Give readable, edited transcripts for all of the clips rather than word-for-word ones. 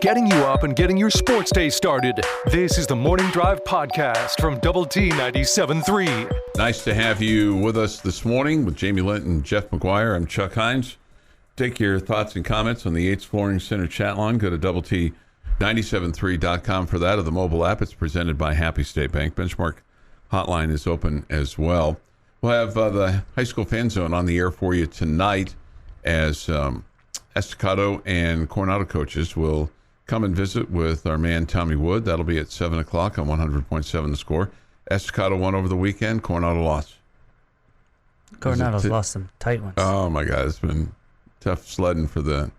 getting you up and getting your sports day started. This is the Morning Drive Podcast from Double T 97.3. Nice to have you with us this morning with Jamie Lent and Jeff McGuire. I'm Chuck Heinz. Take your thoughts and comments on the Yates Flooring Center chat line. Go to doublet973.com for that, or the mobile app. It's presented by Happy State Bank. Benchmark hotline is open as well. We'll have the high school fan zone on the air for you tonight as Estacado and Coronado coaches will come and visit with our man Tommy Wood. That'll be at 7 o'clock on 100.7 The Score. Estacado won over the weekend. Coronado lost. Coronado's lost some tight ones. Oh, my God. It's been tough sledding for the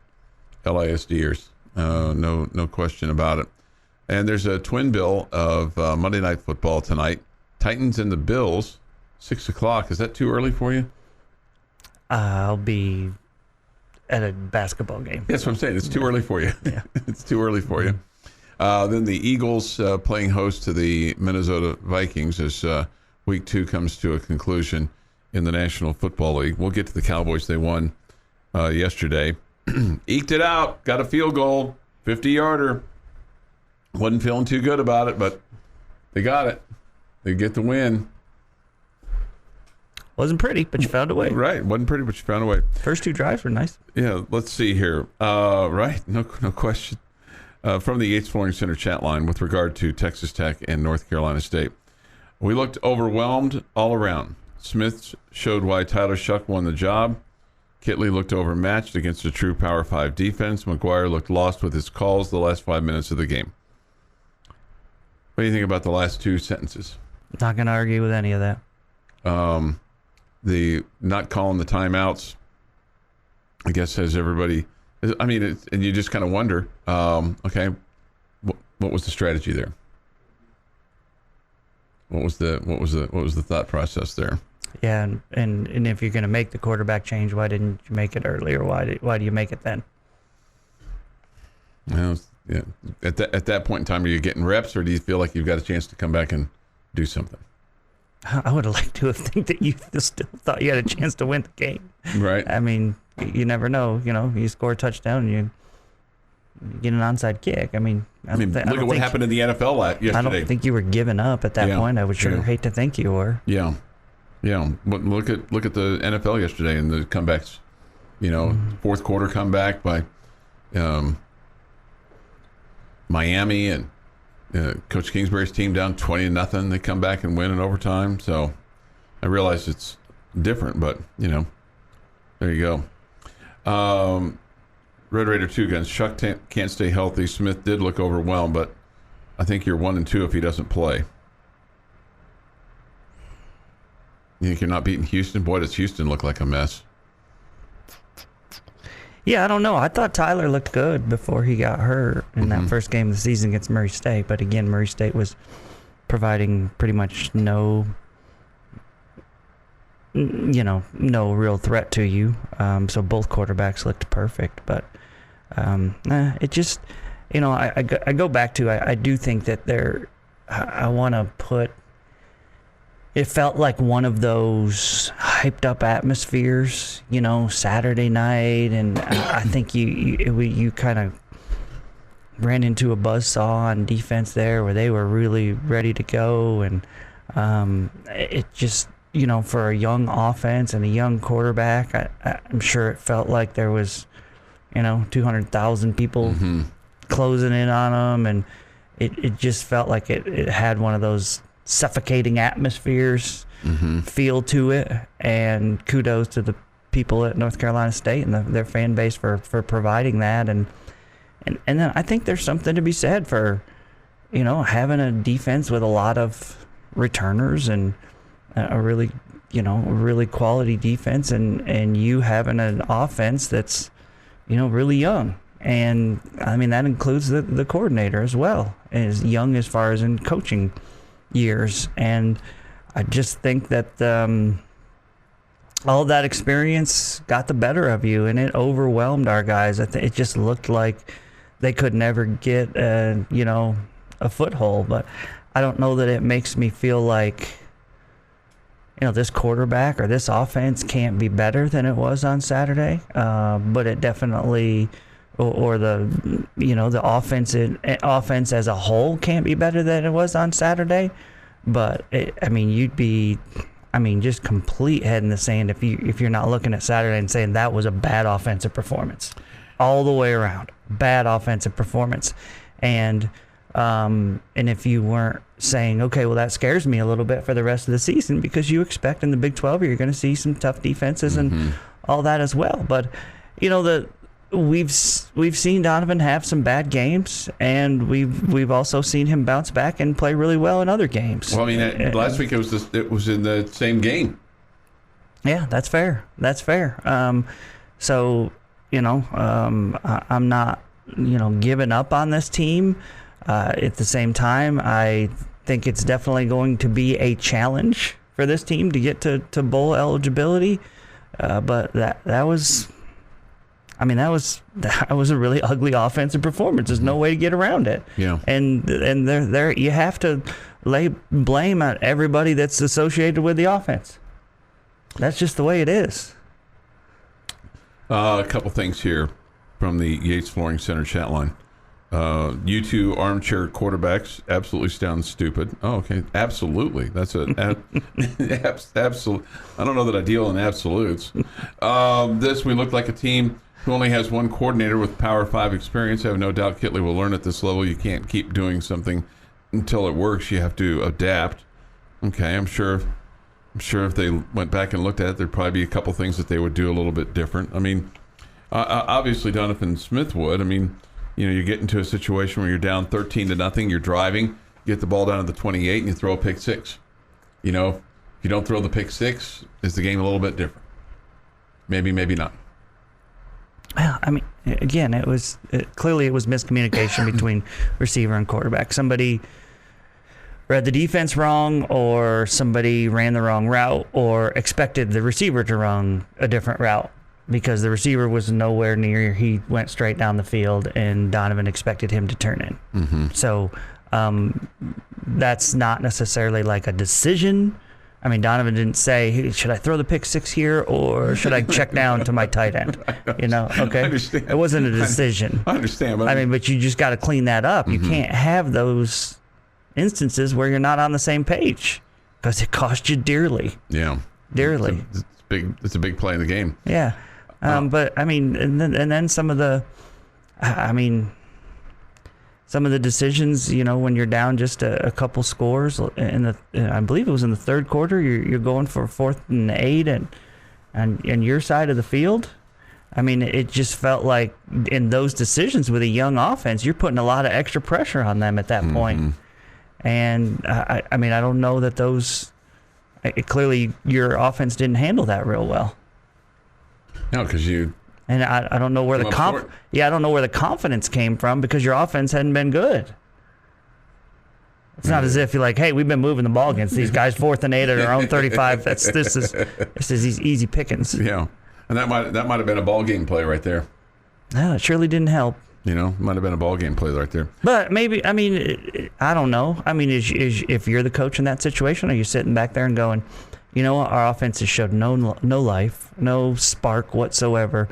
LISDers. No question about it. And there's a twin bill of Monday Night Football tonight. Titans and the Bills, 6 o'clock. Is that too early for you? I'll be at a basketball game. That's what I'm saying. It's too early for you. Yeah. It's too early for you. Then the Eagles playing host to the Minnesota Vikings as Week 2 comes to a conclusion in the National Football League. We'll get to the Cowboys. They won yesterday. Eked it out. Got a field goal. 50-yarder. Wasn't feeling too good about it, but they got it. They get the win. Wasn't pretty, but you found a way. Right. Wasn't pretty, but you found a way. First two drives were nice. Yeah, let's see here. Right. No question. From the Yates Flooring Center chat line with regard to Texas Tech and North Carolina State. We looked overwhelmed all around. Smith showed why Tyler Shuck won the job. Kitley looked overmatched against a true Power 5 defense. McGuire looked lost with his calls the last 5 minutes of the game. What do you think about the last two sentences? Not going to argue with any of that. The not calling the timeouts, I guess, has everybody. I mean, and you just kind of wonder, okay, what was the strategy there? What was the thought process there? Yeah, and if you're going to make the quarterback change, why didn't you make it earlier? Why do you make it then? Well, yeah. At that point in time, are you getting reps, or do you feel like you've got a chance to come back and do something? I would have liked to have think that you still thought you had a chance to win the game. Right. I mean, you never know. You know, you score a touchdown and you get an onside kick. I mean, look at what happened in the NFL yesterday. I don't think you were giving up at that point. I would sure hate to think you were. Yeah. But look at the NFL yesterday and the comebacks. You know, fourth quarter comeback by Miami and Coach Kingsbury's team down 20-0. They come back and win in overtime. So I realize it's different, but there you go. Red Raider 2 guns. Shuck can't stay healthy. Smith did look overwhelmed, but I think you're 1-2 if he doesn't play. You think you're not beating Houston? Boy, does Houston look like a mess. Yeah, I don't know. I thought Tyler looked good before he got hurt in that first game of the season against Murray State. But again, Murray State was providing pretty much no real threat to you. So both quarterbacks looked perfect. But it just, I go back to, I do think that I want to put, it felt like one of those hyped up atmospheres, Saturday night. And I think you kind of ran into a buzzsaw on defense there where they were really ready to go. And it just, for a young offense and a young quarterback, I'm sure it felt like there was, 200,000 people closing in on them. And it just felt like it had one of those suffocating atmospheres feel to it, and kudos to the people at North Carolina State and their fan base for providing that, and then I think there's something to be said for having a defense with a lot of returners and a really quality defense, and you having an offense that's really young. And I mean, that includes the coordinator as well, as young as far as in coaching years. And I just think that all of that experience got the better of you, and it overwhelmed our guys. It just looked like they could never get a foothold. But I don't know that it makes me feel like this quarterback or this offense can't be better than it was on Saturday. But it definitely or the offense as a whole can't be better than it was on Saturday. But you'd be just complete head in the sand if you're not looking at Saturday and saying that was a bad offensive performance all the way around. Bad offensive performance. And if you weren't saying, okay, well, that scares me a little bit for the rest of the season, because you expect in the Big 12 you're going to see some tough defenses and all that as well. But we've seen Donovan have some bad games, and we've also seen him bounce back and play really well in other games. Well, last week it was in the same game. Yeah, that's fair. I'm not giving up on this team. At the same time, I think it's definitely going to be a challenge for this team to get to bowl eligibility. But that was a really ugly offensive performance. There's no way to get around it. Yeah. And there you have to lay blame on everybody that's associated with the offense. That's just the way it is. A couple things here from the Yates Flooring Center chat line. You two armchair quarterbacks absolutely sound stupid. Oh, okay. Absolutely. That's absolute. I don't know that I deal in absolutes. We look like a team who only has one coordinator with Power 5 experience. I have no doubt Kitley will learn at this level. You can't keep doing something until it works. You have to adapt. Okay, I'm sure if they went back and looked at it, there'd probably be a couple things that they would do a little bit different. Obviously Donovan Smith would. You get into a situation where you're down 13-0, you're driving, you get the ball down to the 28, and you throw a pick six. If you don't throw the pick six, is the game a little bit different? Maybe not. Well, again, it was miscommunication between receiver and quarterback. Somebody read the defense wrong, or somebody ran the wrong route, or expected the receiver to run a different route because the receiver was nowhere near. He went straight down the field, and Donovan expected him to turn in. Mm-hmm. So that's not necessarily like a decision. Donovan didn't say, hey, should I throw the pick six here, or should I check down to my tight end? Okay? I understand. It wasn't a decision. I understand. But you just got to clean that up. Mm-hmm. You can't have those instances where you're not on the same page, because it cost you dearly. Yeah. Dearly. It's a big play in the game. Yeah. And then some of the decisions, when you're down just a couple scores I believe it was in the third quarter, you're going for 4th and 8 and your side of the field. It just felt like in those decisions with a young offense, you're putting a lot of extra pressure on them at that point. And I don't know that clearly your offense didn't handle that real well. No, because you. And I don't know where I don't know where the confidence came from, because your offense hadn't been good. It's not as if you're like, hey, we've been moving the ball against these guys, 4th and 8 at our own 35. This is easy pickings. Yeah, and that might have been a ball game play right there. No, it surely didn't help. Might have been a ball game play right there. But maybe, I don't know. If you're the coach in that situation, are you sitting back there and going, our offense has showed no life, no spark whatsoever.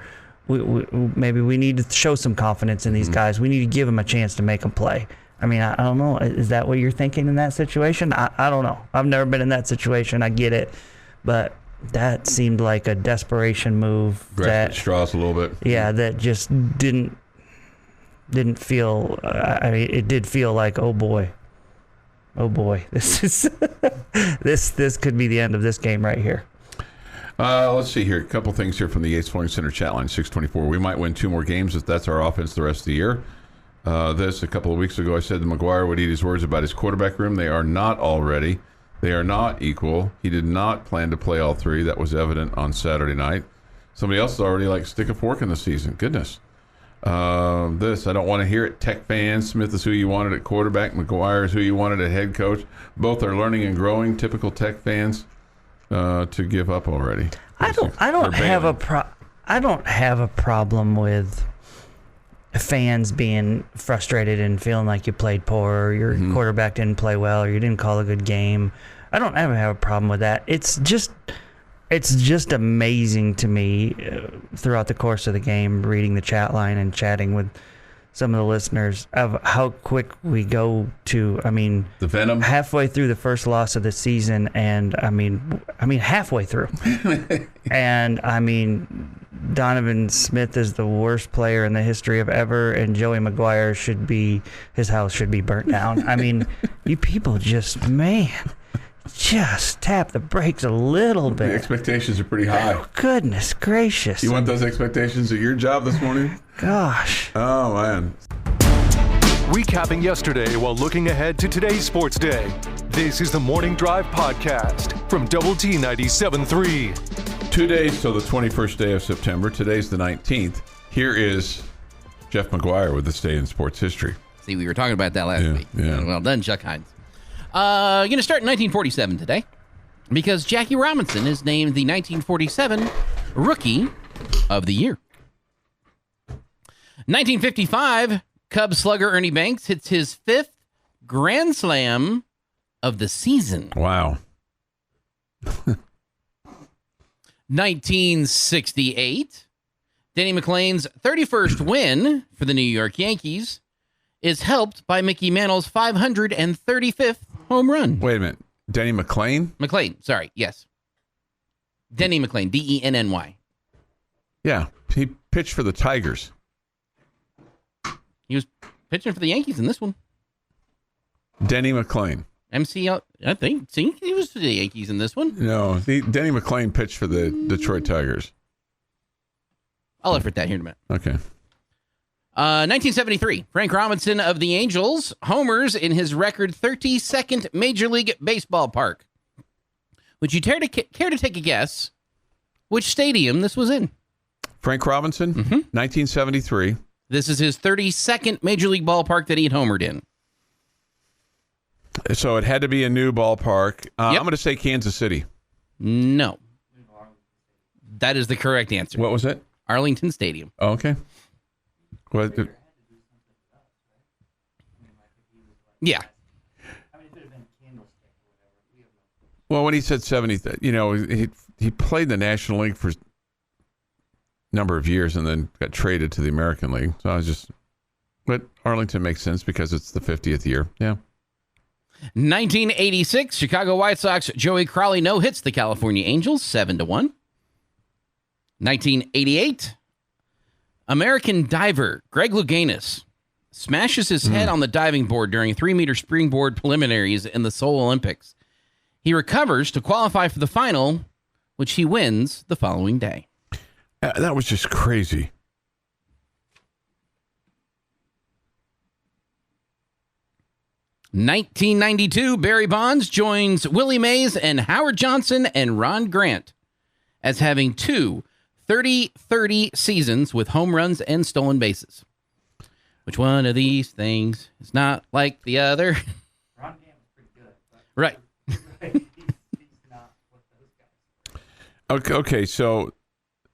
Maybe we need to show some confidence in these guys. We need to give them a chance to make them play. I don't know. Is that what you're thinking in that situation? I don't know. I've never been in that situation. I get it. But that seemed like a desperation move. Grasped straws a little bit. Yeah, that just didn't feel. It did feel like, oh boy, this is this could be the end of this game right here. Let's see here. A couple things here from the Yates Flooring Center chat line, 624. We might win 2 more games if that's our offense the rest of the year. A couple of weeks ago, I said that McGuire would eat his words about his quarterback room. They are not already. They are not equal. He did not plan to play all 3. That was evident on Saturday night. Somebody else is already stick a fork in the season. Goodness. I don't want to hear it. Tech fans, Smith is who you wanted at quarterback. McGuire is who you wanted at head coach. Both are learning and growing. Typical Tech fans to give up already. I don't have a problem with fans being frustrated and feeling like you played poor, or your quarterback didn't play well, or you didn't call a good game. I don't ever have a problem with that. It's just It's just amazing to me throughout the course of the game, reading the chat line and chatting with some of the listeners of how quick we go to, the venom halfway through the first loss of the season, and I mean halfway through, and Donovan Smith is the worst player in the history of ever, and Joey Maguire his house should be burnt down. You people just tap the brakes a little bit. The expectations are pretty high. Oh, goodness gracious. You want those expectations at your job this morning? Gosh. Oh, man. Recapping yesterday while looking ahead to today's sports day. This is the Morning Drive Podcast from Double T 97.3. 2 days till the 21st day of September. Today's the 19th. Here is Jeff McGuire with this day in sports history. See, we were talking about that last week. Yeah. Well done, Chuck Heinz. Going to start in 1947 today because Jackie Robinson is named the 1947 Rookie of the Year. 1955, Cubs slugger Ernie Banks hits his 5th Grand Slam of the season. Wow. 1968, Denny McLain's 31st win for the New York Yankees is helped by Mickey Mantle's 535th home run. Wait a minute. Denny McLain? McLain, sorry, yes. Denny McLain, Denny. Yeah, he pitched for the Tigers. He was pitching for the Yankees in this one. Denny McLain. MCL, I think. See, he was for the Yankees in this one. No, Denny McLain pitched for the Detroit Tigers. I'll effort that here in a minute. Okay. 1973, Frank Robinson of the Angels homers in his record 32nd Major League Baseball park. Would you care to take a guess which stadium this was in? Frank Robinson, 1973. This is his 32nd Major League ballpark that he had homered in. So it had to be a new ballpark. Yep. I'm going to say Kansas City. No. That is the correct answer. What was it? Arlington Stadium. Oh, okay. What? Yeah. Well, when he said 70, he played the National League for a number of years and then got traded to the American League. So but Arlington makes sense because it's the 50th year. Yeah. 1986, Chicago White Sox Joey Crawley no-hits the California Angels 7-1. 1988, American diver Greg Louganis smashes his head on the diving board during a 3-meter springboard preliminaries in the Seoul Olympics. He recovers to qualify for the final, which he wins the following day. That was just crazy. $1992, Barry Bonds joins Willie Mays and Howard Johnson and Ron Grant as having 2 30-30 seasons with home runs and stolen bases. Which one of these things is not like the other? Ron Grant was pretty good. Right. He's not one of those guys. Okay, so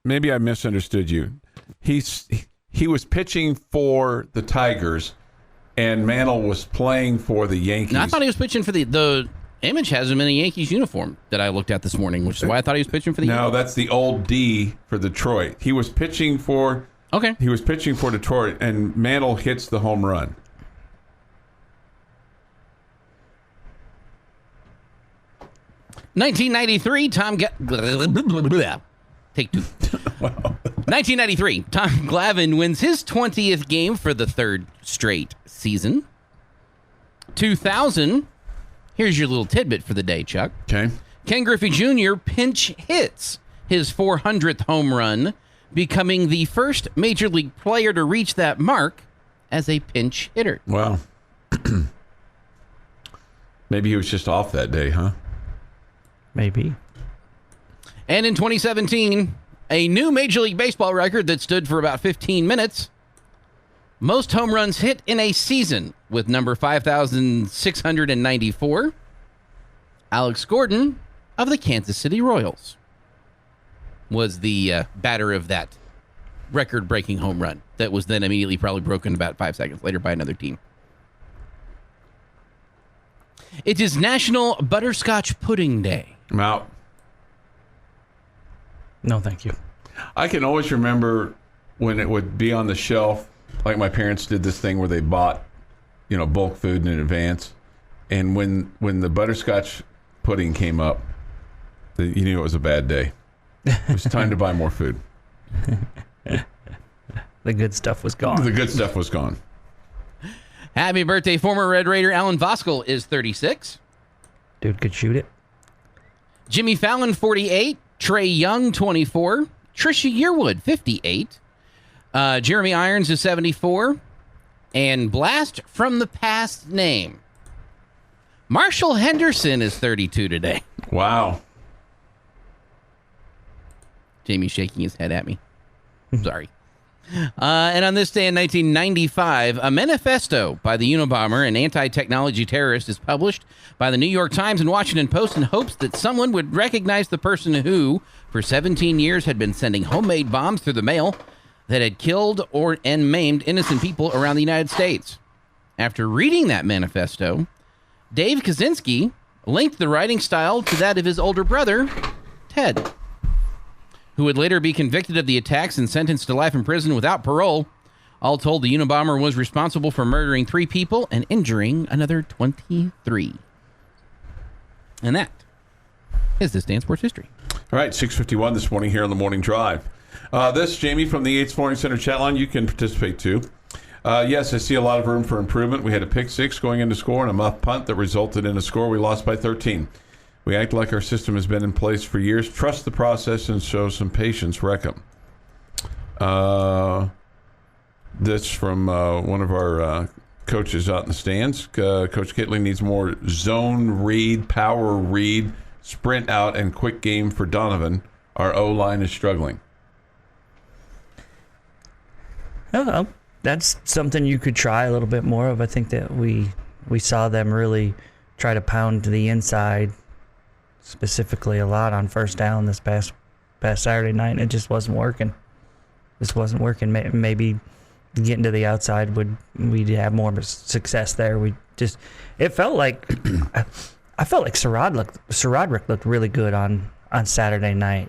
maybe I misunderstood you. He was pitching for the Tigers, and Mantle was playing for the Yankees. No, I thought he was pitching for the image has him in a Yankees uniform that I looked at this morning, which is why I thought he was pitching for the No, Yankees. that's the old D for Detroit. He was pitching for Detroit, and Mantle hits the home run. $1993, Take 2. Wow. 1993, Tom Glavine wins his 20th game for the 3rd straight season. 2000, here's your little tidbit for the day, Chuck. Okay. Ken Griffey Jr. pinch hits his 400th home run, becoming the first Major League player to reach that mark as a pinch hitter. Wow. Maybe he was just off that day, huh? Maybe. And in 2017, a new Major League Baseball record that stood for about 15 minutes. Most home runs hit in a season with number 5,694. Alex Gordon of the Kansas City Royals was the batter of that record-breaking home run that was then immediately probably broken about 5 seconds later by another team. It is National Butterscotch Pudding Day. I'm out. No, thank you. I can always remember when it would be on the shelf, like my parents did this thing where they bought, bulk food in advance. And when the butterscotch pudding came up, you knew it was a bad day. It was time to buy more food. The good stuff was gone. The good stuff was gone. Happy birthday, former Red Raider Alan Voskuhl is 36. Dude could shoot it. Jimmy Fallon, 48. Trey Young, 24. Trisha Yearwood, 58. Jeremy Irons is 74. And blast from the past name, Marshall Henderson is 32 today. Wow. Jamie's shaking his head at me. Sorry. And on this day in 1995, a manifesto by the Unabomber, an anti-technology terrorist, is published by the New York Times and Washington Post in hopes that someone would recognize the person who, for 17 years, had been sending homemade bombs through the mail that had killed and maimed innocent people around the United States. After reading that manifesto, Dave Kaczynski linked the writing style to that of his older brother, Ted, who would later be convicted of the attacks and sentenced to life in prison without parole. All told, the Unabomber was responsible for murdering 3 people and injuring another 23. And that is this day in sports history. All right, 6:51 this morning here on the Morning Drive. This, Jamie, from the Yates Flooring Center chat line, you can participate too. Yes, I see a lot of room for improvement. We had a pick 6 going into score and a muff punt that resulted in a score we lost by 13. We act like our system has been in place for years. Trust the process and show some patience. Reckham. This from one of our coaches out in the stands. Coach Kitley needs more zone read, power read, sprint out, and quick game for Donovan. Our O-line is struggling. Oh, that's something you could try a little bit more of. I think that we saw them really try to pound to the inside, specifically a lot on first down this past Saturday night, and it just wasn't working. Maybe getting to the outside we'd have more success there. It felt like I felt like Sir Roderick looked really good on Saturday night.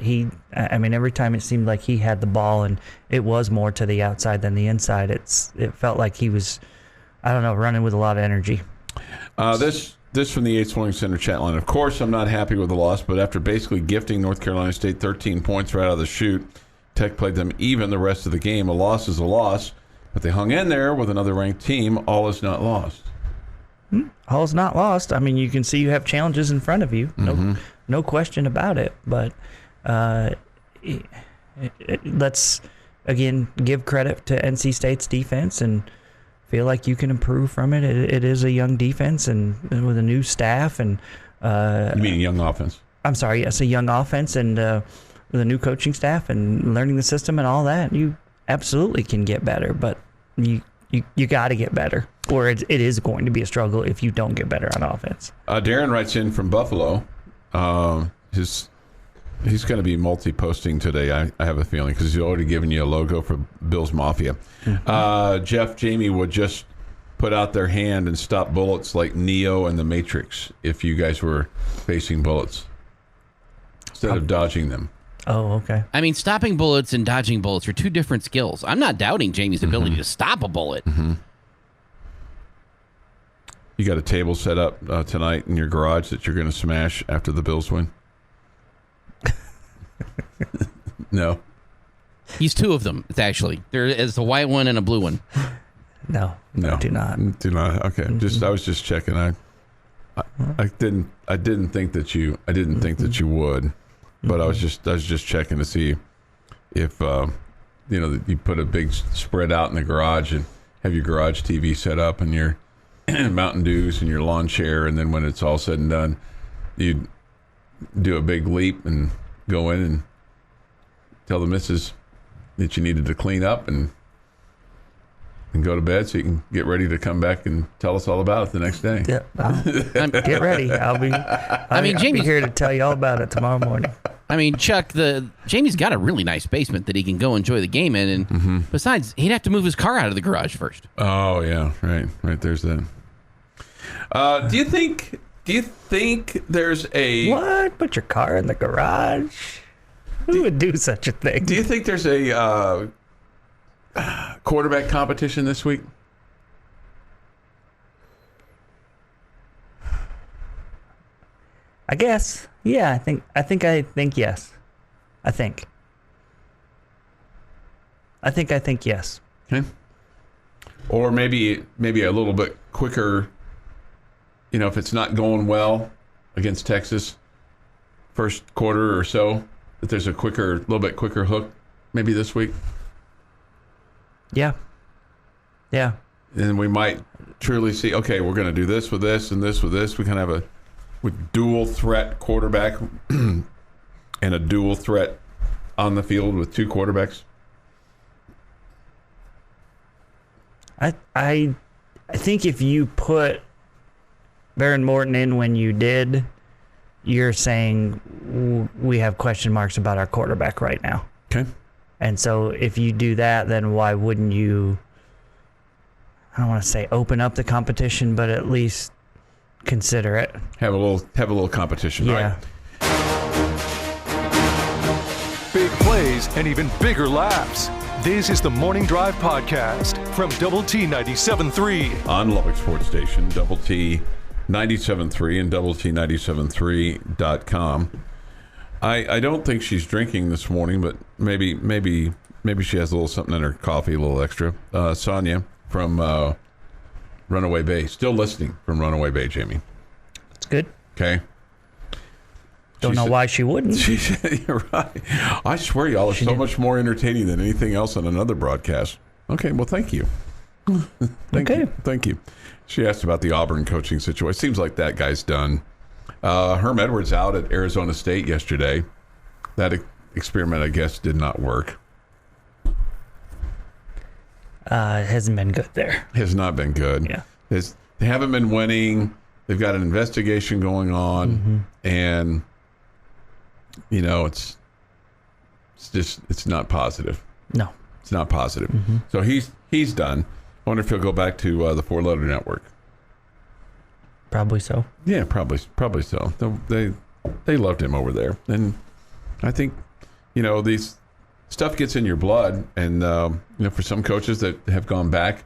Every time it seemed like he had the ball and it was more to the outside than the inside. It felt like he was, running with a lot of energy. This from the Yates Flooring Center chat line. Of course, I'm not happy with the loss, but after basically gifting North Carolina State 13 points right out of the chute, Tech played them even the rest of the game. A loss is a loss, but they hung in there with another ranked team. All is not lost. All is not lost. You can see you have challenges in front of you. No question about it. But let's, again, give credit to NC State's defense and feel like you can improve from it. It is a young defense and with a new staff. And you mean young offense? I'm sorry, yes, a young offense and with a new coaching staff and learning the system and all that. You absolutely can get better, but you got to get better, or it is going to be a struggle if you don't get better on offense. Darren writes in from Buffalo. He's going to be multi-posting today, I have a feeling, because he's already given you a logo for Bill's Mafia. Jeff, Jamie would just put out their hand and stop bullets like Neo and the Matrix if you guys were facing bullets instead of dodging them. Oh, okay. Stopping bullets and dodging bullets are two different skills. I'm not doubting Jamie's ability to stop a bullet. You got a table set up tonight in your garage that you're going to smash after the Bills win? No. He's 2 of them. It's actually there is a white one and a blue one. No, do not. Okay, I was just checking. I didn't think that you would, but I was just checking to see if you put a big spread out in the garage and have your garage TV set up and your Mountain Dews and your lawn chair, and then when it's all said and done, you do a big leap and go in and tell the missus that you needed to clean up and go to bed so you can get ready to come back and tell us all about it the next day. Yeah, get ready. I'll be here to tell you all about it tomorrow morning. Chuck, Jamie's got a really nice basement that he can go enjoy the game in, and besides, he'd have to move his car out of the garage first. Oh yeah, right. There's that. Do you think there's a what? Put your car in the garage? Who would do such a thing? Do you think there's a quarterback competition this week? I guess. Yeah, I think yes. I think yes. Okay. Or maybe a little bit quicker, if it's not going well against Texas first quarter or so, that there's a little bit quicker hook maybe this week. Yeah. Yeah. And we might truly see, okay, we're going to do this with this and this with this. We kind of have with dual threat quarterback and a dual threat on the field with two quarterbacks. I think if you put Baron Morton in when you did, you're saying we have question marks about our quarterback right now. Okay. And so if you do that, then why wouldn't you, I don't want to say open up the competition, but at least consider it. Have a little competition, yeah. Right? Big plays and even bigger laughs. This is the Morning Drive Podcast from Double T 97.3. On Lubbock Sports Station, Double T 97.3 and Double T 97.3.com. I don't think she's drinking this morning, but maybe she has a little something in her coffee, a little extra. Sonia from Runaway Bay, still listening from Runaway Bay, Jamie. That's good. Okay. Don't know why she wouldn't. You're right. I swear y'all are so much more entertaining than anything else on another broadcast. Okay, well, thank you. Thank you. She asked about the Auburn coaching situation. Seems like that guy's done. Herm Edwards out at Arizona State yesterday. That experiment, I guess, did not work. It hasn't been good there. Has not been good. Yeah. They haven't been winning. They've got an investigation going on, and it's not positive. No, it's not positive. So he's done. I wonder if he'll go back to the Four Letter Network. Probably so. Yeah, probably so. They loved him over there, and I think these stuff gets in your blood, and for some coaches that have gone back,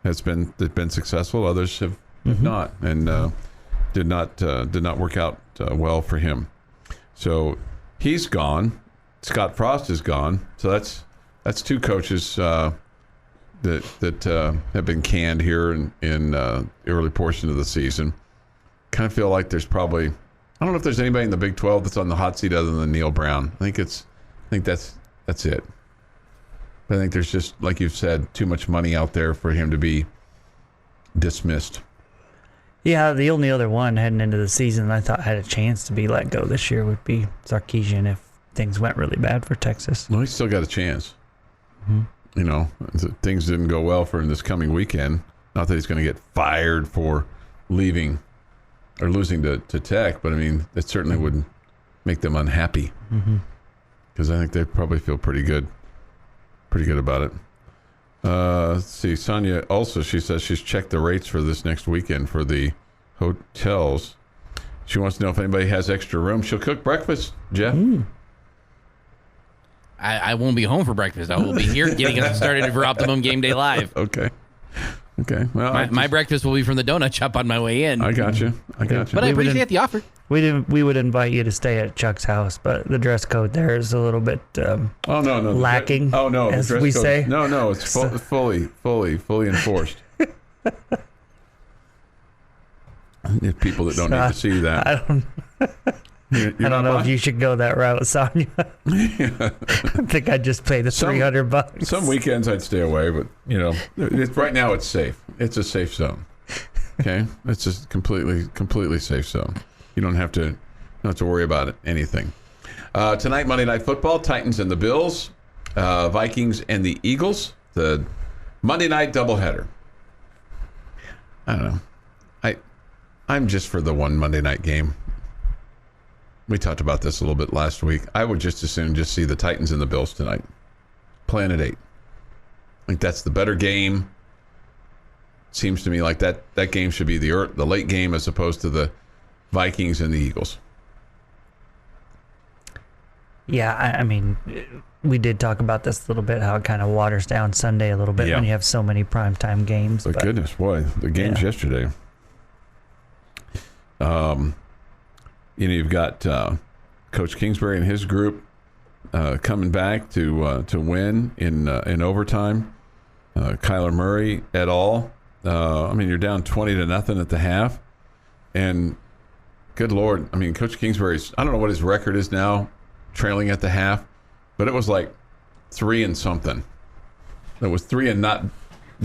they've been successful. Others have not, and did not work out well for him. So he's gone. Scott Frost is gone. So that's two coaches that have been canned here in the early portion of the season. Kind of feel like there's probably, I don't know if there's anybody in the Big 12 that's on the hot seat other than Neil Brown. I think that's it. I think there's just, like you've said, too much money out there for him to be dismissed. Yeah, the only other one heading into the season I thought had a chance to be let go this year would be Sarkisian if things went really bad for Texas. Well, he's still got a chance. Things didn't go well for him this coming weekend. Not that he's going to get fired for leaving or losing to Tech, but I mean, it certainly would make them unhappy. Because I think they probably feel pretty good about it. Let's see, Sonia also, she says she's checked the rates for this next weekend for the hotels. She wants to know if anybody has extra room. She'll cook breakfast, Jeff. I won't be home for breakfast. I will be here getting us started for Optimum Game Day Live. Okay. Well, my breakfast will be from the donut shop on my way in. I got you. But I appreciate the offer. We would invite you to stay at Chuck's house, but the dress code there is a little bit lacking. As we say. No, it's fully enforced. There's people that don't need to see that. I don't know if you should go that route, Sonia. I think I'd just pay the $300. Some weekends I'd stay away, but right now it's safe. It's a safe zone. Okay, it's just completely safe zone. You don't have to worry about anything. Tonight, Monday Night Football: Titans and the Bills, Vikings and the Eagles. The Monday night doubleheader. I don't know. I'm just for the one Monday night game. We talked about this a little bit last week. I would just as soon just see the Titans and the Bills tonight. Playing at 8. I think that's the better game. Seems to me like that game should be the late game as opposed to the Vikings and the Eagles. Yeah, I mean, we did talk about this a little bit, how it kind of waters down Sunday a little bit when you have so many primetime games. But goodness, boy, the games yesterday. You've got Coach Kingsbury and his group coming back to win in overtime. Kyler Murray et al. You're down 20-0 at the half, and good Lord, Coach Kingsbury's, I don't know what his record is now, trailing at the half, but it was like 3 and something. It was 3 and not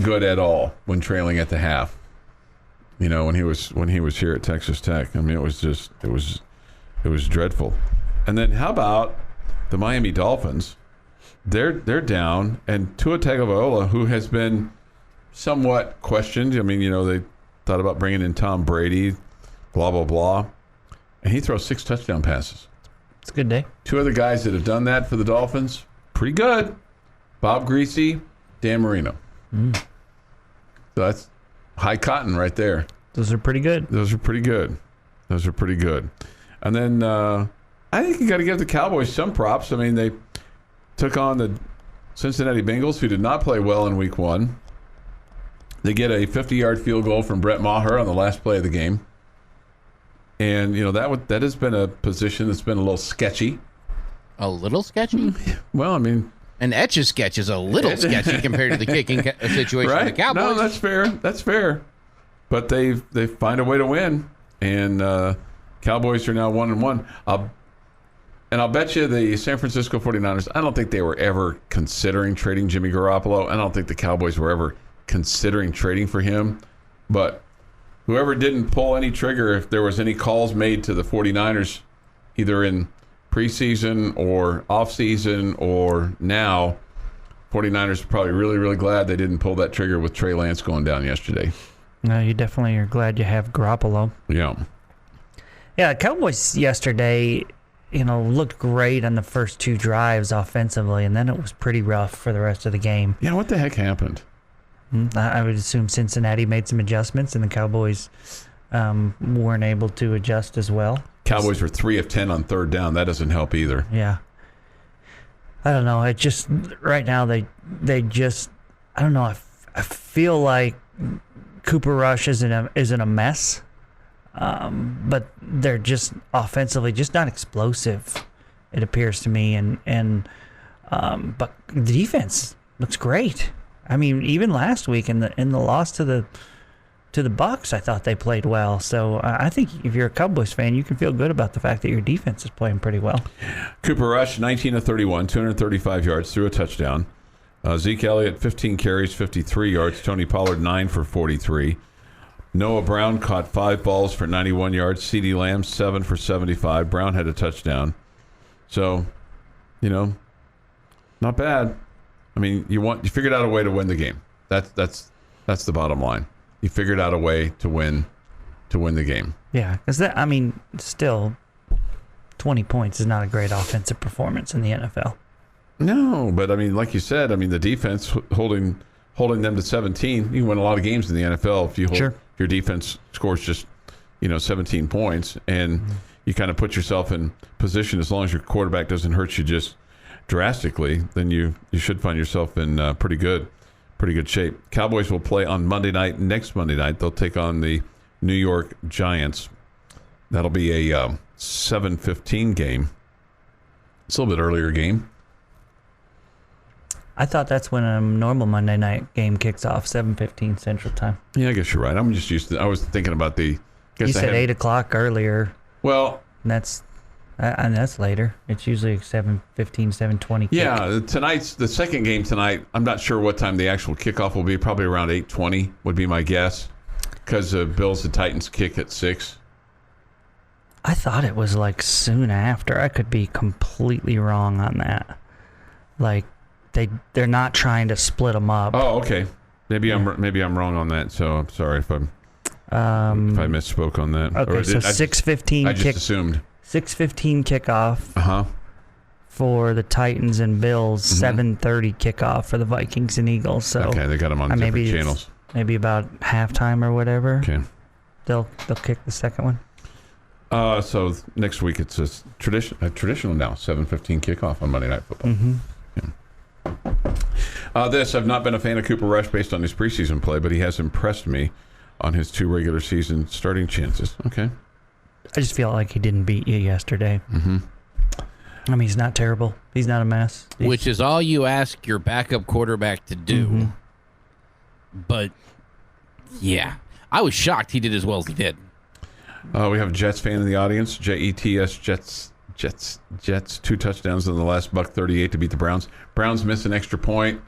good at all when trailing at the half. When he was here at Texas Tech. It was dreadful. And then how about the Miami Dolphins? They're down, and Tua Tagovailoa, who has been somewhat questioned. They thought about bringing in Tom Brady, blah blah blah, and he throws 6 touchdown passes. It's a good day. 2 other guys that have done that for the Dolphins, pretty good. Bob Greasy, Dan Marino. So that's high cotton right there. Those are pretty good. And then I think you got to give the Cowboys some props. They took on the Cincinnati Bengals, who did not play well in Week 1. They get a 50-yard field goal from Brett Maher on the last play of the game. And, that has been a position that's been a little sketchy. A little sketchy? Well, an Etch-a-Sketch is a little sketchy compared to the kicking situation right? of the Cowboys. No, that's fair. But they find a way to win. And Cowboys are now 1-1. I'll bet you the San Francisco 49ers, I don't think they were ever considering trading Jimmy Garoppolo. I don't think the Cowboys were ever considering trading for him. But whoever didn't pull any trigger, if there was any calls made to the 49ers, either in preseason or offseason or now, 49ers are probably really, really glad they didn't pull that trigger with Trey Lance going down yesterday. No, you definitely are glad you have Garoppolo. Yeah. Yeah, Cowboys yesterday, looked great on the first 2 drives offensively, and then it was pretty rough for the rest of the game. Yeah, what the heck happened? I would assume Cincinnati made some adjustments, and the Cowboys weren't able to adjust as well. Cowboys were 3 of 10 on third down. That doesn't help either. Yeah. I don't know. It just, right now, they just, I don't know. I feel like Cooper Rush isn't a mess, but they're just offensively just not explosive, it appears to me. But the defense looks great. Even last week in the loss to the Bucs, I thought they played well. So I think if you're a Cowboys fan, you can feel good about the fact that your defense is playing pretty well. Cooper Rush, 19 of 31, 235 yards, threw a touchdown. Zeke Elliott, 15 carries, 53 yards. Tony Pollard, 9 for 43. Noah Brown caught 5 balls for 91 yards. CeeDee Lamb, 7 for 75. Brown had a touchdown. So, not bad. You figured out a way to win the game. That's the bottom line. You figured out a way to win the game. Yeah, because still, 20 points is not a great offensive performance in the NFL. No, but like you said, the defense holding them to 17. You can win a lot of games in the NFL if your defense scores just 17 points, and you kind of put yourself in position. As long as your quarterback doesn't hurt you just drastically, then you should find yourself in pretty good shape. Cowboys will play on next Monday night. They'll take on the New York Giants. That'll be a 7:15 game. It's a little bit earlier game. I thought that's when a normal Monday night game kicks off, 7:15 Central Time. Yeah, I guess you're right. I'm just used to. I was thinking about the. You said 8 o'clock earlier. Well, and that's later. It's usually 7:15, 7:20. Yeah, the second game tonight. I'm not sure what time the actual kickoff will be. Probably around 8:20 would be my guess, because the Bills and Titans kick at 6. I thought it was soon after. I could be completely wrong on that. They're not trying to split them up. Oh, okay. Maybe I'm wrong on that. So I'm sorry if I misspoke on that. Okay, so 6:15. I just assumed 6:15 kickoff. For the Titans and Bills. 7:30 kickoff for the Vikings and Eagles. So okay, they got them on different channels. Maybe about halftime or whatever. Okay, they'll kick the second one. So next week it's a traditional now 7:15 kickoff on Monday Night Football. Mm-hmm. I've not been a fan of Cooper Rush based on his preseason play, but he has impressed me on his 2 regular season starting chances. Okay. I just feel like he didn't beat you yesterday. Mm-hmm. I mean, he's not terrible. He's not a mess. Which is all you ask your backup quarterback to do. Mm-hmm. But, yeah. I was shocked he did as well as he did. We have a Jets fan in the audience. Jets, Jets. 2 touchdowns in the last $1.38 to beat the Browns. Browns miss an extra point.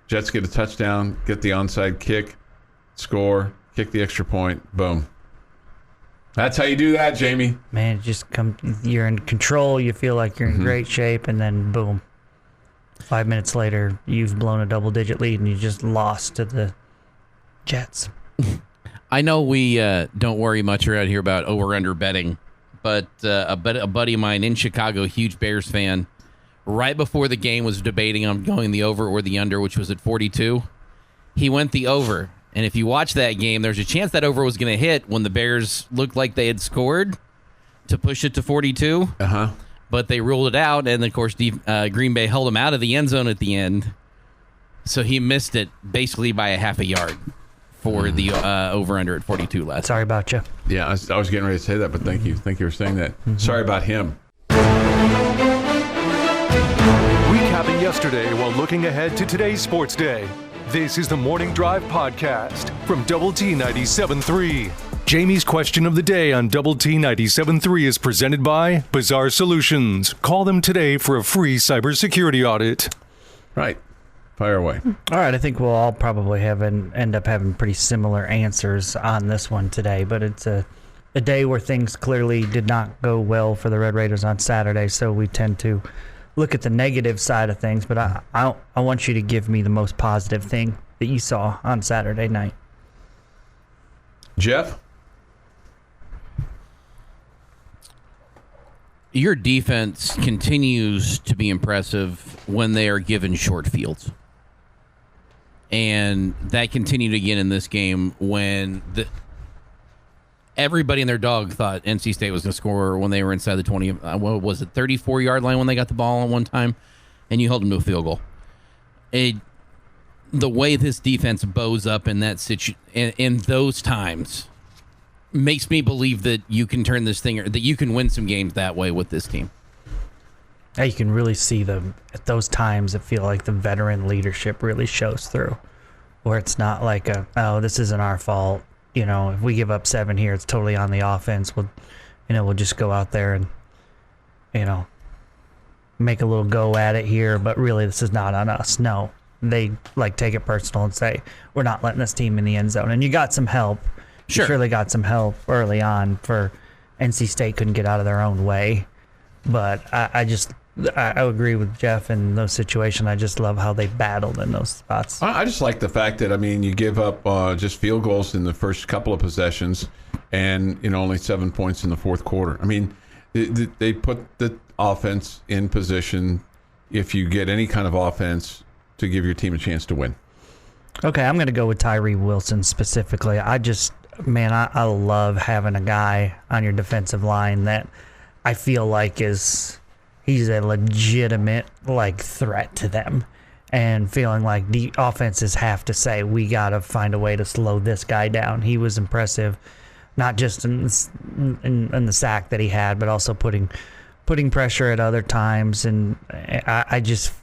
Jets get a touchdown, get the onside kick, score, kick the extra point, boom. That's how you do that, Jamie. Man, it just you're in control. You feel like you're in great shape, and then boom. 5 minutes later, you've blown a double-digit lead, and you just lost to the Jets. I know we don't worry much around here about over-under betting, but a buddy of mine in Chicago, huge Bears fan, right before the game was debating on going the over or the under, which was at 42. He went the over. And if you watch that game, there's a chance that over was going to hit when the Bears looked like they had scored to push it to 42. Uh-huh. But they ruled it out, and, of course, Green Bay held him out of the end zone at the end. So he missed it basically by a half a yard for the over-under at 42 last. Sorry about you. Yeah, I was getting ready to say that, but thank you. Thank you for saying that. Sorry about him. Recapping yesterday while looking ahead to today's sports day. This is the Morning Drive Podcast from Double T 97.3. Jamie's question of the day on Double T 97.3 is presented by Bizarre Solutions. Call them today for a free cybersecurity audit. Right. Fire away. All right, I think we'll all probably end up having pretty similar answers on this one today, but it's a day where things clearly did not go well for the Red Raiders on Saturday, so we tend to look at the negative side of things, but I want you to give me the most positive thing that you saw on Saturday night. Jeff? Your defense continues to be impressive when they are given short fields. And that continued again in this game when everybody and their dog thought NC State was going to score when they were inside the 20, what was it, 34-yard line when they got the ball at one time, and you held them to a field goal. The way this defense bows up in that in those times makes me believe that you can turn this thing, or that you can win some games that way with this team. Yeah, you can really see at those times. I feel like the veteran leadership really shows through, where it's not like this isn't our fault. You know, if we give up 7 here, it's totally on the offense. We'll just go out there and, make a little go at it here, but really this is not on us. No, they take it personal and say, we're not letting this team in the end zone. And you got some help. Sure. You surely got some help early on for NC State couldn't get out of their own way. But I agree with Jeff in those situations. I just love how they battled in those spots. I just like the fact that, you give up just field goals in the first couple of possessions and, only 7 points in the fourth quarter. They put the offense in position, if you get any kind of offense, to give your team a chance to win. Okay, I'm going to go with Tyree Wilson specifically. I love having a guy on your defensive line that I feel like he's a legitimate threat to them, and feeling like the offenses have to say, we got to find a way to slow this guy down. He was impressive, not just in the sack that he had, but also putting pressure at other times. And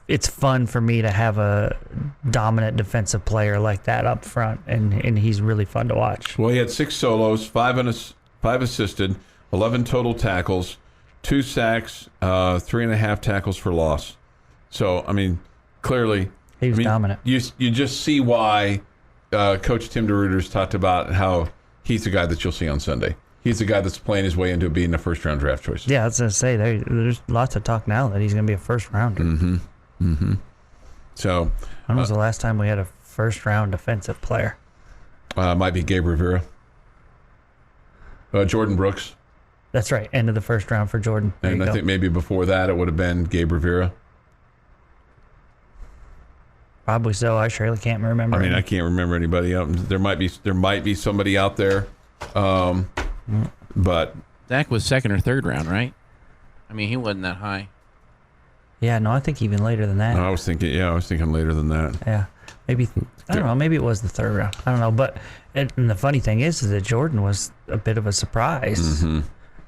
it's fun for me to have a dominant defensive player like that up front, and he's really fun to watch. Well, he had 6 solos, 5 assisted, 11 total tackles, 2 sacks, 3.5 tackles for loss. So, clearly, he was dominant. You just see why Coach Tim DeRuyter's talked about how he's the guy that you'll see on Sunday. He's the guy that's playing his way into being a first-round draft choice. Yeah, I was going to say, there's lots of talk now that he's going to be a first-rounder. Mm-hmm. Mm-hmm. So, when was the last time we had a first-round defensive player? Might be Gabe Rivera. Jordan Brooks. That's right, end of the first round for Jordan. And I think maybe before that it would have been Gabe Rivera. Probably so. I surely can't remember. I can't remember anybody else. There might be somebody out there, but Zach was second or third round, right? I mean, he wasn't that high. Yeah, no, I think even later than that. No, I was thinking later than that. Yeah, maybe I don't know. Maybe it was the third round. I don't know. But and the funny thing is that Jordan was a bit of a surprise,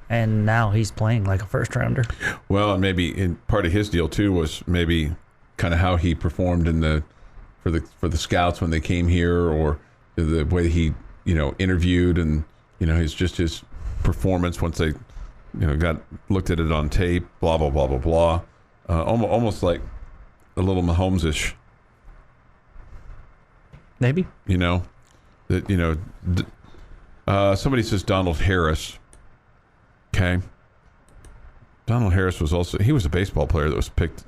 and now he's playing like a first rounder. Well, and maybe part of his deal too was maybe kind of how he performed for the scouts when they came here, or the way he interviewed, and his performance once they looked at it on tape. Blah blah blah blah blah. Almost like a little Mahomes-ish. Maybe. Somebody says Donald Harris. Okay. Donald Harris was a baseball player that was picked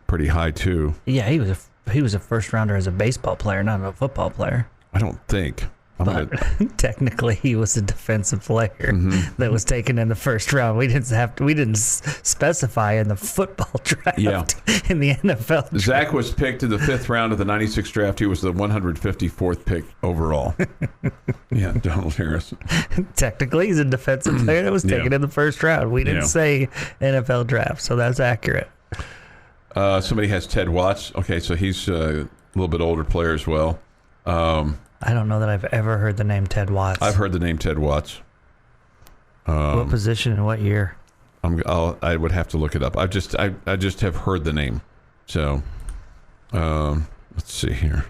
pretty high too. Yeah, he was a first rounder as a baseball player, not a football player. I don't think. But technically, he was a defensive player that was taken in the first round. We didn't specify in the football draft. In the NFL draft. Zach was picked in the 5th round of the '96 draft. He was the 154th pick overall. Yeah, Donald Harris. Technically, he's a defensive player that was taken in the first round. We didn't say NFL draft, so that's accurate. Somebody has Ted Watts. Okay, so he's a little bit older player as well. I don't know that I've ever heard the name Ted Watts. I've heard the name Ted Watts. What position and what year? I would have to look it up. I just have heard the name. So, let's see here.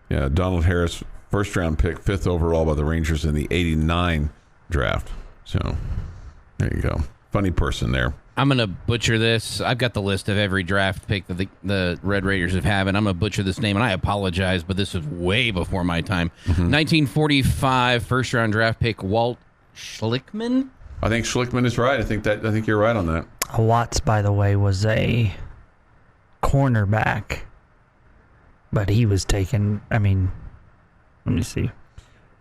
Yeah, Donald Harris, first round pick, 5th overall by the Rangers in the '89 draft. So, there you go. Funny person there. I'm going to butcher this. I've got the list of every draft pick that the Red Raiders have had, and I'm going to butcher this name, and I apologize, but this was way before my time. 1945 first-round draft pick, Walt Schlickman? I think Schlickman is right. I think you're right on that. Watts, by the way, was a cornerback, but he was taken, let me see.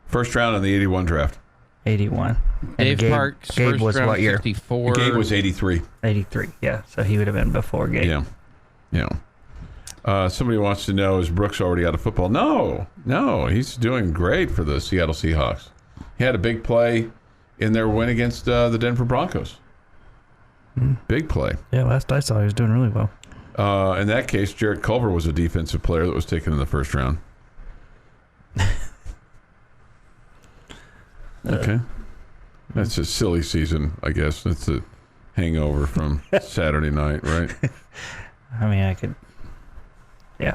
First round in the '81 draft. 81. Dave Parks, Gabe first was round, what year? 64. Gabe was 83. 83, yeah. So he would have been before Gabe. Yeah. Somebody wants to know, is Brooks already out of football? No, he's doing great for the Seattle Seahawks. He had a big play in their win against the Denver Broncos. Big play. Yeah, last I saw he was doing really well. In that case, Jarrett Culver was a defensive player that was taken in the first round. Okay. That's a silly season, I guess. That's a hangover from Saturday night, right? I could... Yeah.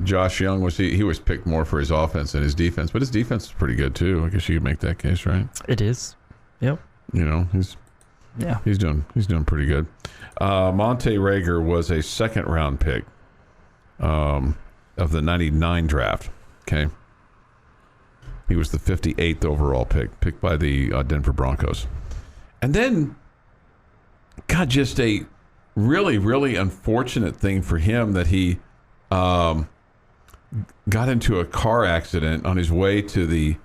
Josh Young, he was picked more for his offense than his defense, but his defense is pretty good, too. I guess you could make that case, right? It is. Yep. He's doing pretty good. Monte Rager was a 2nd-round pick of the '99 draft. Okay. He was the 58th overall picked by the Denver Broncos. And then, God, just a really, really unfortunate thing for him that he got into a car accident on his way to the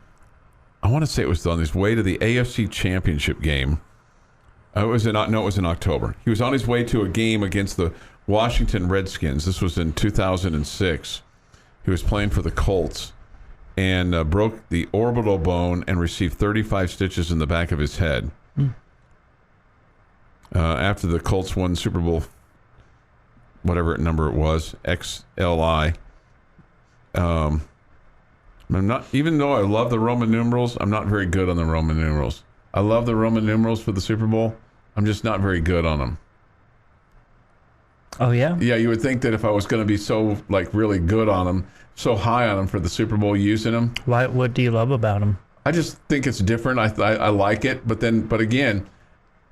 AFC Championship game. It was in October. He was on his way to a game against the Washington Redskins. This was in 2006. He was playing for the Colts and broke the orbital bone and received 35 stitches in the back of his head. After the Colts won Super Bowl, whatever number it was, XLI. I'm not, even though I love the Roman numerals, I'm not very good on the Roman numerals. I love the Roman numerals for the Super Bowl. I'm just not very good on them. Oh, yeah? Yeah, you would think that if I was going to be so, really good on them, so high on them for the Super Bowl using them. What do you love about them? I just think it's different. I like it, but again,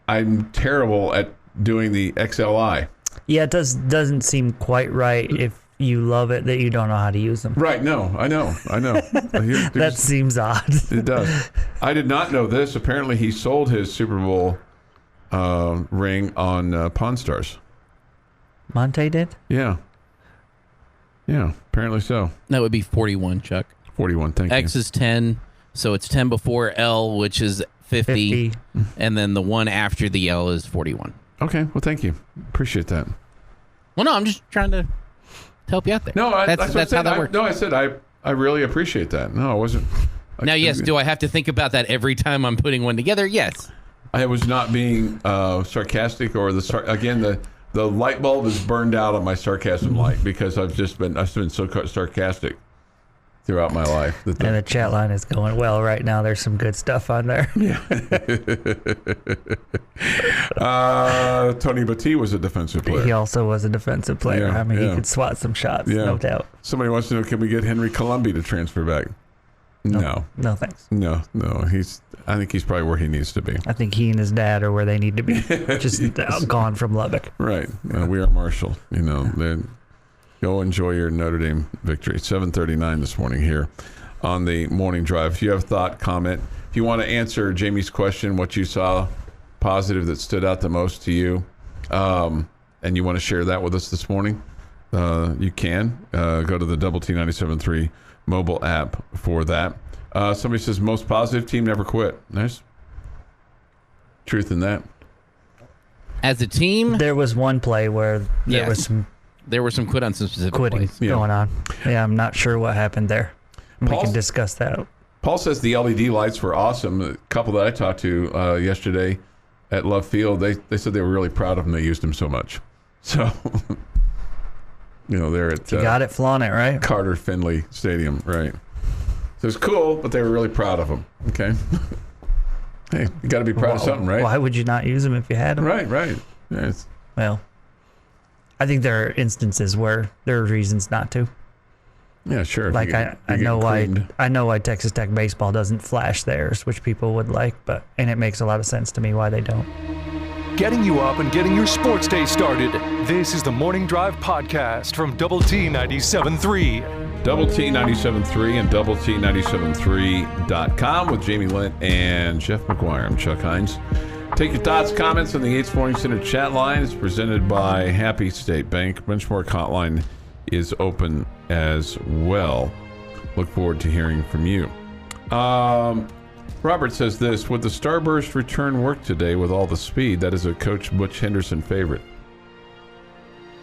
I'm terrible at doing the XLI. Yeah, it doesn't seem quite right if you love it that you don't know how to use them. Right, no, I know. That seems odd. It does. I did not know this. Apparently, he sold his Super Bowl ring on Pawn Stars. Monte did? Yeah, apparently so. That would be 41, Chuck. 41, thank you. X is 10, so it's 10 before L, which is 50, and then the one after the L is 41. Okay, well, thank you. Appreciate that. Well, no, I'm just trying to help you out there. No, that's how that works. No, I said I really appreciate that. No, I wasn't. Now, yes, do I have to think about that every time I'm putting one together? Yes. I was not being sarcastic, or the light bulb is burned out on my sarcasm light, because I've been so sarcastic throughout my life. And the chat line is going well right now. There's some good stuff on there. Yeah. Tony Batty was a defensive player. He also was a defensive player. Yeah, I mean, he could swat some shots, no doubt. Somebody wants to know, can we get Henry Colombi to transfer back? No. No, thanks. No. I think he's probably where he needs to be. I think he and his dad are where they need to be. Just gone from Lubbock. Right. We are Marshall. Go enjoy your Notre Dame victory. 7:39 this morning here on the morning drive. If you have a thought, comment. If you want to answer Jamie's question, what you saw positive that stood out the most to you, and you want to share that with us this morning, you can. Go to the Double T 97.3 mobile app for that. Somebody says, most positive team never quit. Nice. Truth in that. As a team, there was one play where there were some quit on some specific quitting plays. going on. Yeah, I'm not sure what happened there. We can discuss that. Paul says the LED lights were awesome. A couple that I talked to yesterday at Love Field, they said they were really proud of them. They used them so much. So, they're at you got it, flaunt it, right? Carter Finley Stadium, right? So it's cool, but they were really proud of them. Okay. Hey, you got to be proud of something, right? Why would you not use them if you had them? Right. Yeah, well, I think there are instances where there are reasons not to. Yeah, sure. Like I know why Texas Tech baseball doesn't flash theirs, which people would like, and it makes a lot of sense to me why they don't. Getting you up and getting your sports day started. This is the Morning Drive podcast from Double T 97.3. Double T 97.3 and Double T 97.3.com with Jamie Lent and Jeff McGuire. I'm Chuck Heinz. Take your thoughts, comments on the Yates Morning Center chat line. It's presented by Happy State Bank. Benchmark hotline is open as well. Look forward to hearing from you. Robert says this: would the Starburst return work today with all the speed? That is a Coach Butch Henderson favorite.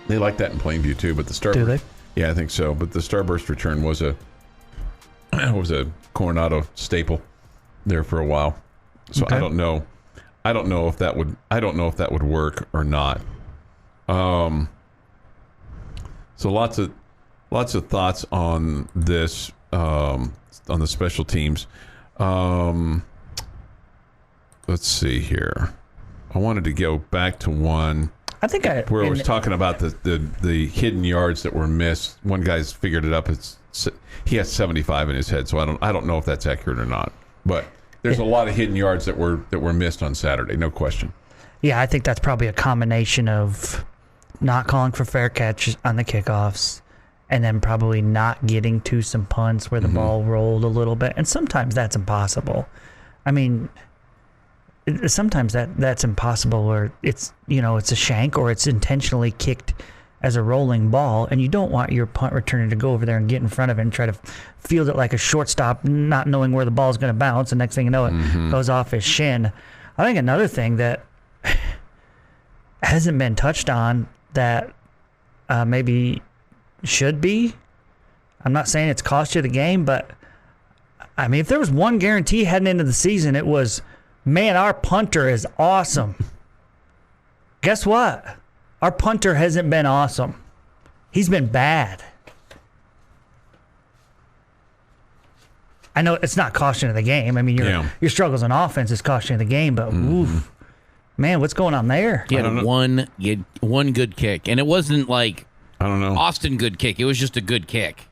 They like that in Plainview too, but the Starburst. Do they? Yeah, I think so. But the Starburst return was a Coronado staple there for a while. So okay. I don't know if that would work or not. So lots of thoughts on this, on the special teams. Let's see here. I wanted to go back to one. Where I was talking about the hidden yards that were missed. One guy's figured it up. He has 75 in his head, so I don't know if that's accurate or not. But there's a lot of hidden yards that were missed on Saturday, no question. Yeah, I think that's probably a combination of not calling for fair catch on the kickoffs, and then probably not getting to some punts where the ball rolled a little bit. And sometimes that's impossible. I mean, sometimes that's impossible, where it's a shank or it's intentionally kicked as a rolling ball, and you don't want your punt returner to go over there and get in front of it and try to field it like a shortstop, not knowing where the ball is going to bounce, and next thing you know, it goes off his shin. I think another thing that hasn't been touched on that maybe should be, I'm not saying it's cost you the game, but I mean, if there was one guarantee heading into the season, it was, man, our punter is awesome. Guess what? Our punter hasn't been awesome. He's been bad. I know it's not costing you the game. I mean, your struggles on offense is costing you the game, but oof, man, what's going on there? He had one good kick, and it wasn't like Austin good kick. It was just a good kick.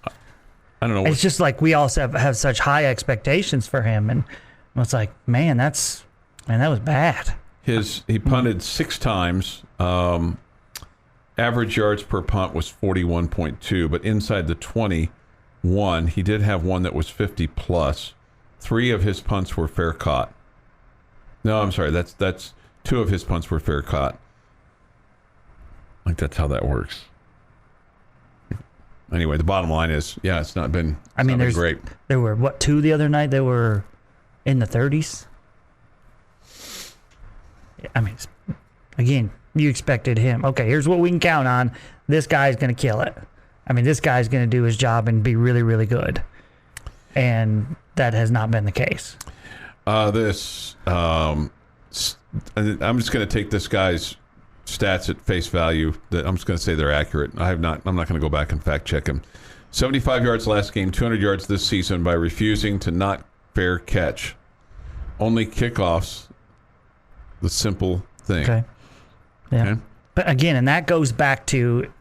I don't know. It's just like we also have such high expectations for him, and it's like, man, that was bad. He punted 6 times. Average yards per punt was 41.2, but inside the 21, he did have one that was 50 plus. 3 of his punts were fair caught. No, I'm sorry. That's 2 of his punts were fair caught. Like, that's how that works. Anyway, the bottom line is, it's not been. Been great. There were 2 the other night. They were in the 30s. I mean, again, you expected him. Okay, here's what we can count on. This guy's going to kill it. I mean, this guy's going to do his job and be really, really good. And that has not been the case. I'm just going to take this guy's stats at face value. I'm just going to say they're accurate. I'm not going to go back and fact check him. 75 yards last game, 200 yards this season by refusing to not fair catch. Only kickoffs, the simple thing. Okay. Yeah. Okay? But again, and that goes back to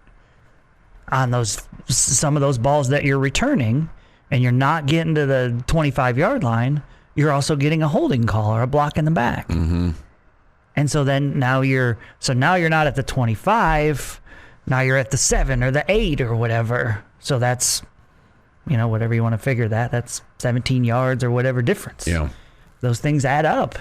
on some of those balls that you're returning and you're not getting to the 25-yard line, you're also getting a holding call or a block in the back. Mm-hmm. And so then now you're not at the 25, now you're at the 7 or the 8 or whatever. So that's, whatever you want to figure that's 17 yards or whatever difference. Yeah. Those things add up.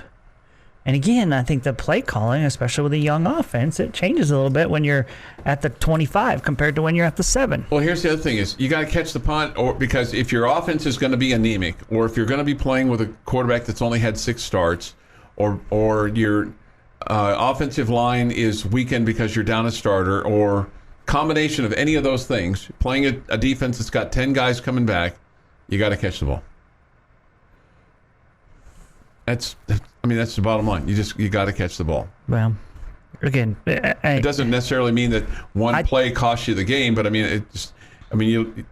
And again, I think the play calling, especially with a young offense, it changes a little bit when you're at the 25 compared to when you're at the 7. Well, here's the other thing is you got to catch the punt, because if your offense is going to be anemic, or if you're going to be playing with a quarterback that's only had 6 starts, or your offensive line is weakened because you're down a starter, or combination of any of those things, playing a defense that's got 10 guys coming back, you got to catch the ball. That's the bottom line. You got to catch the ball. Well, again, it doesn't necessarily mean that one play costs you the game, but you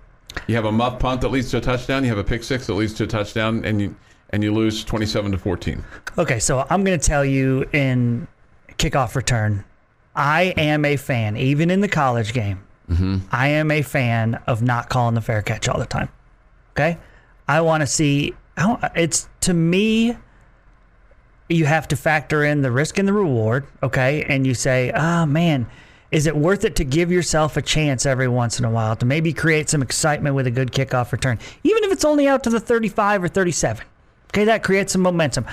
have a muff punt that leads to a touchdown, you have a pick six that leads to a touchdown, and you lose 27-14. Okay, so I'm going to tell you in kickoff return, I am a fan, even in the college game. Mm-hmm. I am a fan of not calling the fair catch all the time. Okay, I want to see. It's to me. You have to factor in the risk and the reward, okay? And you say, man, is it worth it to give yourself a chance every once in a while to maybe create some excitement with a good kickoff return, even if it's only out to the 35 or 37? Okay, that creates some momentum.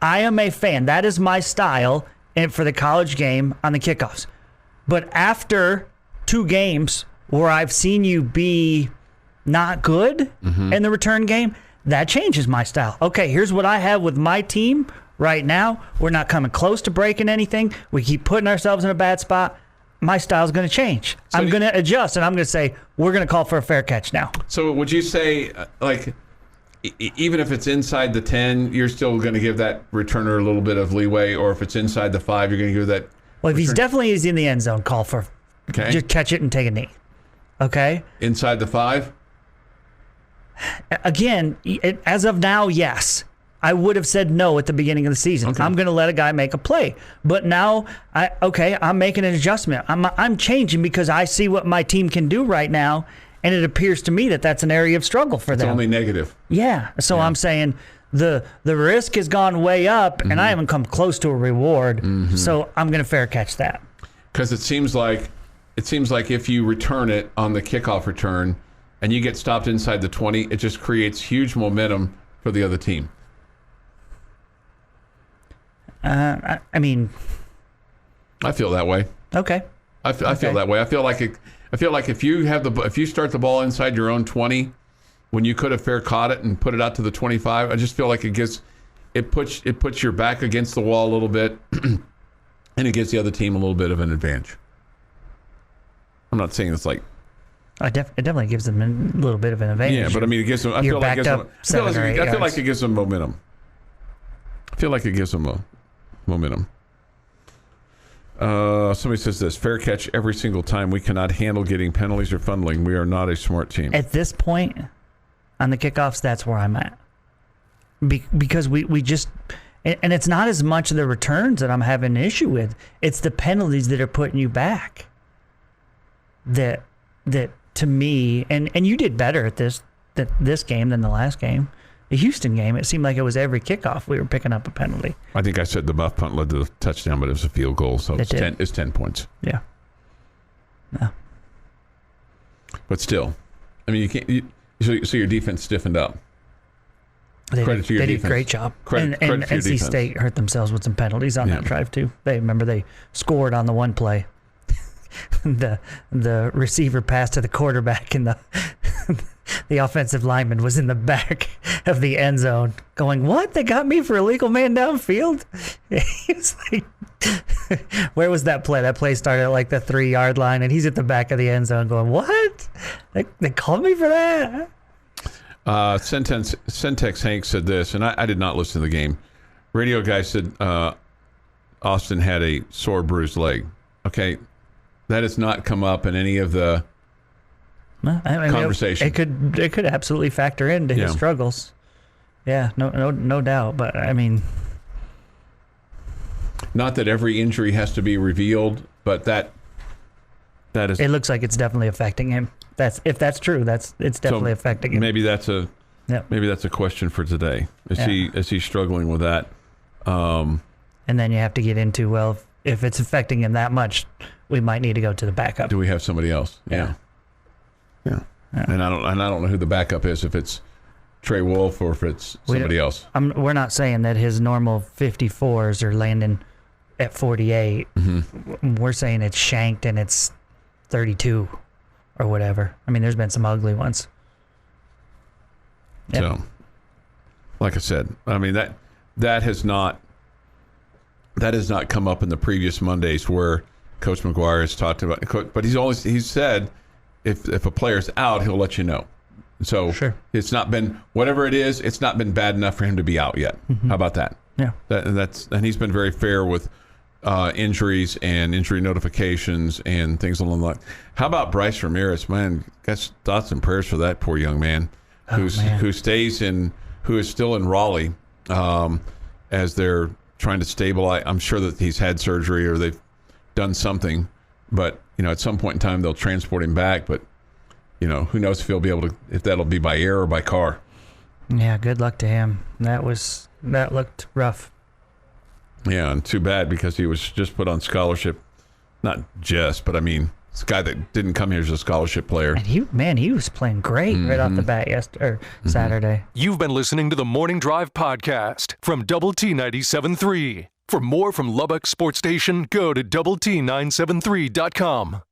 I am a fan. That is my style for the college game on the kickoffs. But after 2 games where I've seen you be not good in the return game, that changes my style. Okay, here's what I have with my team. Right now, we're not coming close to breaking anything. We keep putting ourselves in a bad spot. My style's going to change. So I'm going to adjust, and I'm going to say, we're going to call for a fair catch now. So would you say, even if it's inside the 10, you're still going to give that returner a little bit of leeway, or if it's inside the 5, you're going to give that Well, if he's definitely in the end zone, call for just catch it and take a knee. Okay? Inside the 5? Again, as of now, yes. I would have said no at the beginning of the season. Okay. I'm going to let a guy make a play. But now, I'm making an adjustment. I'm changing because I see what my team can do right now, and it appears to me that that's an area of struggle for them. It's only negative. Yeah. So I'm saying the risk has gone way up, and I haven't come close to a reward. So I'm going to fair catch that. Because it seems like if you return it on the kickoff return and you get stopped inside the 20, it just creates huge momentum for the other team. I feel that way. Okay. I feel that way. I feel like if you start the ball inside your own 20, when you could have fair caught it and put it out to the 25, I just feel like it puts your back against the wall a little bit, and it gives the other team a little bit of an advantage. I'm not saying it's like. It definitely gives them a little bit of an advantage. Yeah, but it gives them. I feel like it gives them momentum. I feel like it gives them momentum. Somebody says this: fair catch every single time. We cannot handle getting penalties or funneling. We are not a smart team. At this point, on the kickoffs, that's where I'm at. Because we just, and it's not as much the returns that I'm having an issue with. It's the penalties that are putting you back. That to me, and you did better at this game than the last game. The Houston game, it seemed like it was every kickoff we were picking up a penalty. I think I said the muff punt led to the touchdown, but it was a field goal, so it's 10 points. Yeah. No. But still, I mean, you can't. So your defense stiffened up. They Credit to your defense. did a great job. Credit and to your NC defense. State hurt themselves with some penalties on that drive too. They scored on the one play. the receiver passed to the quarterback, and the the offensive lineman was in the back of the end zone going, "What? They got me for illegal man downfield?" He was like, where was that play? That play started at like the 3-yard line, and he's at the back of the end zone going, "What? They called me for that?" Centex Hank said this, and I did not listen to the game. Radio guy said Austin had a sore, bruised leg. Okay, that has not come up in any of the conversation. It could absolutely factor into his struggles. Yeah, no doubt. But I mean, not that every injury has to be revealed, but that is. It looks like it's definitely affecting him. If that's true, it's definitely affecting him. Maybe that's a question for today. Is he struggling with that? And then you have to get into, well, if it's affecting him that much, we might need to go to the backup. Do we have somebody else? Yeah. And I don't know who the backup is, if it's Trey Wolf or if it's somebody else. We're not saying that his normal 54s are landing at 48. Mm-hmm. We're saying it's shanked and it's 32 or whatever. I mean, there's been some ugly ones. Yep. So, like I said, I mean that has not come up in the previous Mondays where Coach McGuire has talked about it. But he's said if a player's out, he'll let you know. So sure. It's not been, whatever it is, it's not been bad enough for him to be out yet. Mm-hmm. How about that? Yeah. And he's been very fair with injuries and injury notifications and things along the line. How about Bryce Ramirez? Man, got thoughts and prayers for that poor young man who is still in Raleigh as they're trying to stabilize. I'm sure that he's had surgery or they've done something, but at some point in time they'll transport him back. But who knows if that'll be by air or by car. Yeah, good luck to him. That looked rough. Yeah, and too bad because he was just put on scholarship. Not just, but I mean, this guy that didn't come here as a scholarship player. And he was playing great right off the bat Saturday. You've been listening to the Morning Drive podcast from Double T 97.3. For more from Lubbock Sports Station, go to doublet973.com.